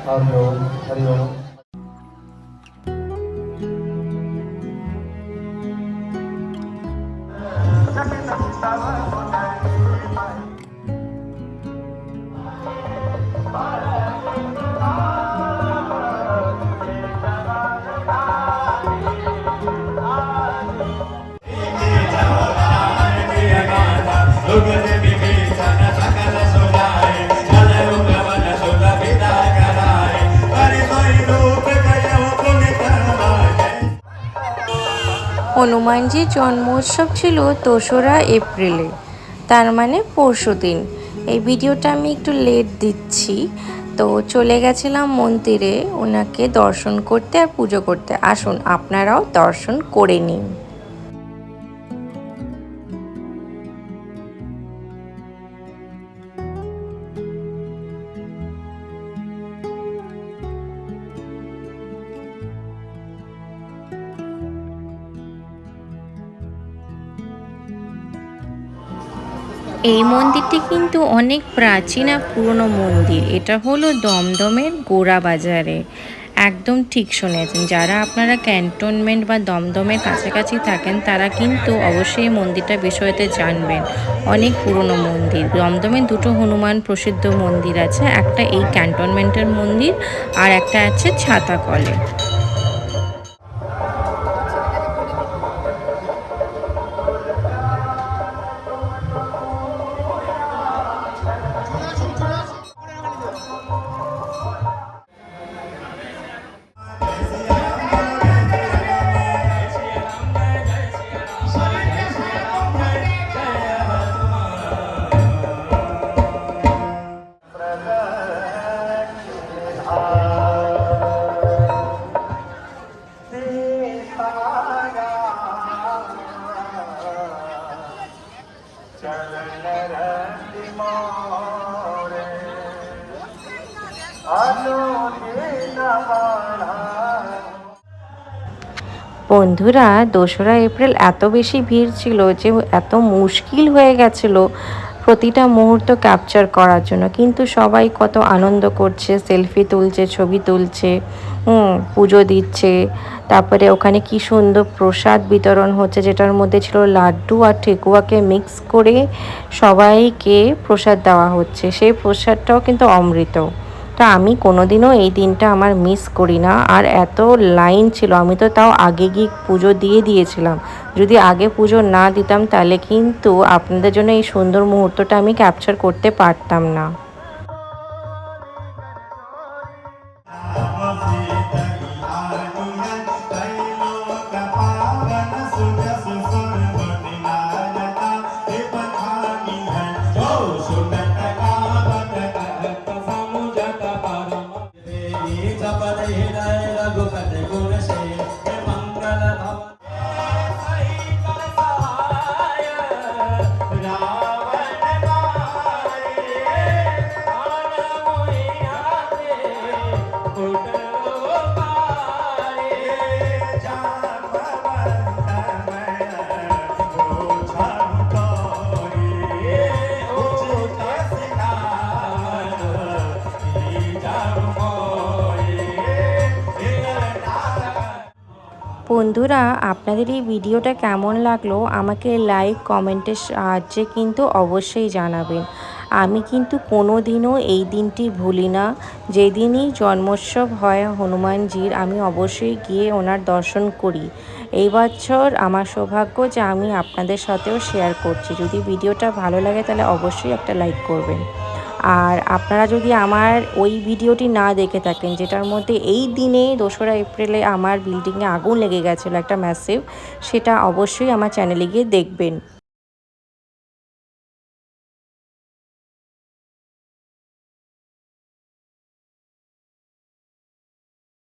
हरि ओम हरि ओम। হনুমানজির জন্মোৎসব ছিল ২রা এপ্রিলে, তার মানে পরশুদিন। এই ভিডিওটা আমি একটু লেট দিচ্ছি। তো চলে গেছিলাম মন্দিরে ওনাকে দর্শন করতে আর পুজো করতে। আসুন আপনারাও দর্শন করে নিন। এই মন্দিরটি কিন্তু অনেক প্রাচীন আর পুরনো মন্দির। এটা হলো দমদমের গোড়া বাজারে। একদম ঠিক শুনেছেন, যারা আপনারা ক্যান্টনমেন্ট বা দমদমের কাছাকাছি থাকেন তারা কিন্তু অবশ্যই এই মন্দিরটার বিষয়তে জানবেন। অনেক পুরনো মন্দির। দমদমে দুটো হনুমান প্রসিদ্ধ মন্দির আছে, একটা এই ক্যান্টনমেন্টের মন্দির আর একটা আছে ছাতাকলে। বন্ধুরা, ২রা এপ্রিল এত বেশি ভিড় ছিল যে এত মুশকিল হয়ে গেছিল প্রতিটা মুহূর্ত ক্যাপচার করার জন্য। কিন্তু সবাই কত আনন্দ করছে, সেলফি তুলছে, ছবি তুলছে, পুজো দিচ্ছে। তারপরে ওখানে কি সুন্দর প্রসাদ বিতরণ হচ্ছে, যেটার মধ্যে ছিল লাড্ডু আর ঠেকুয়াকে মিক্স করে সবাইকে প্রসাদ দেওয়া হচ্ছে। সেই প্রসাদটাও কিন্তু অমৃত। তা আমি কোনোদিনও এই দিনটা আমার মিস করি না। আর এত লাইন ছিল, আমি তো তাও আগে গিয়ে পুজো দিয়ে দিয়েছিলাম। যদি আগে পুজো না দিতাম তাহলে কিন্তু আপনাদের জন্য এই সুন্দর মুহূর্তটা আমি ক্যাপচার করতে পারতাম না। বন্ধুরা, আপনাদের এই ভিডিওটা কেমন লাগলো আমাকে লাইক কমেন্টের সাহায্যে কিন্তু অবশ্যই জানাবেন। আমি কিন্তু কোনো দিনও এই দিনটি ভুলি না। যেদিনই জন্মোৎসব হয় হনুমানজির, আমি অবশ্যই গিয়ে ওনার দর্শন করি। এই বছর আমার সৌভাগ্য যে আমি আপনাদের সাথেও শেয়ার করছি। যদি ভিডিওটা ভালো লাগে তাহলে অবশ্যই একটা লাইক করবেন। আর আপনারা যদি আমার ওই ভিডিওটি না দেখে থাকেন, যেটার মধ্যে এই দিনে ২রা এপ্রিলে আমার বিল্ডিংয়ে আগুন লেগে গেছিলো একটা ম্যাসিভ, সেটা অবশ্যই আমার চ্যানেলে গিয়ে দেখবেন।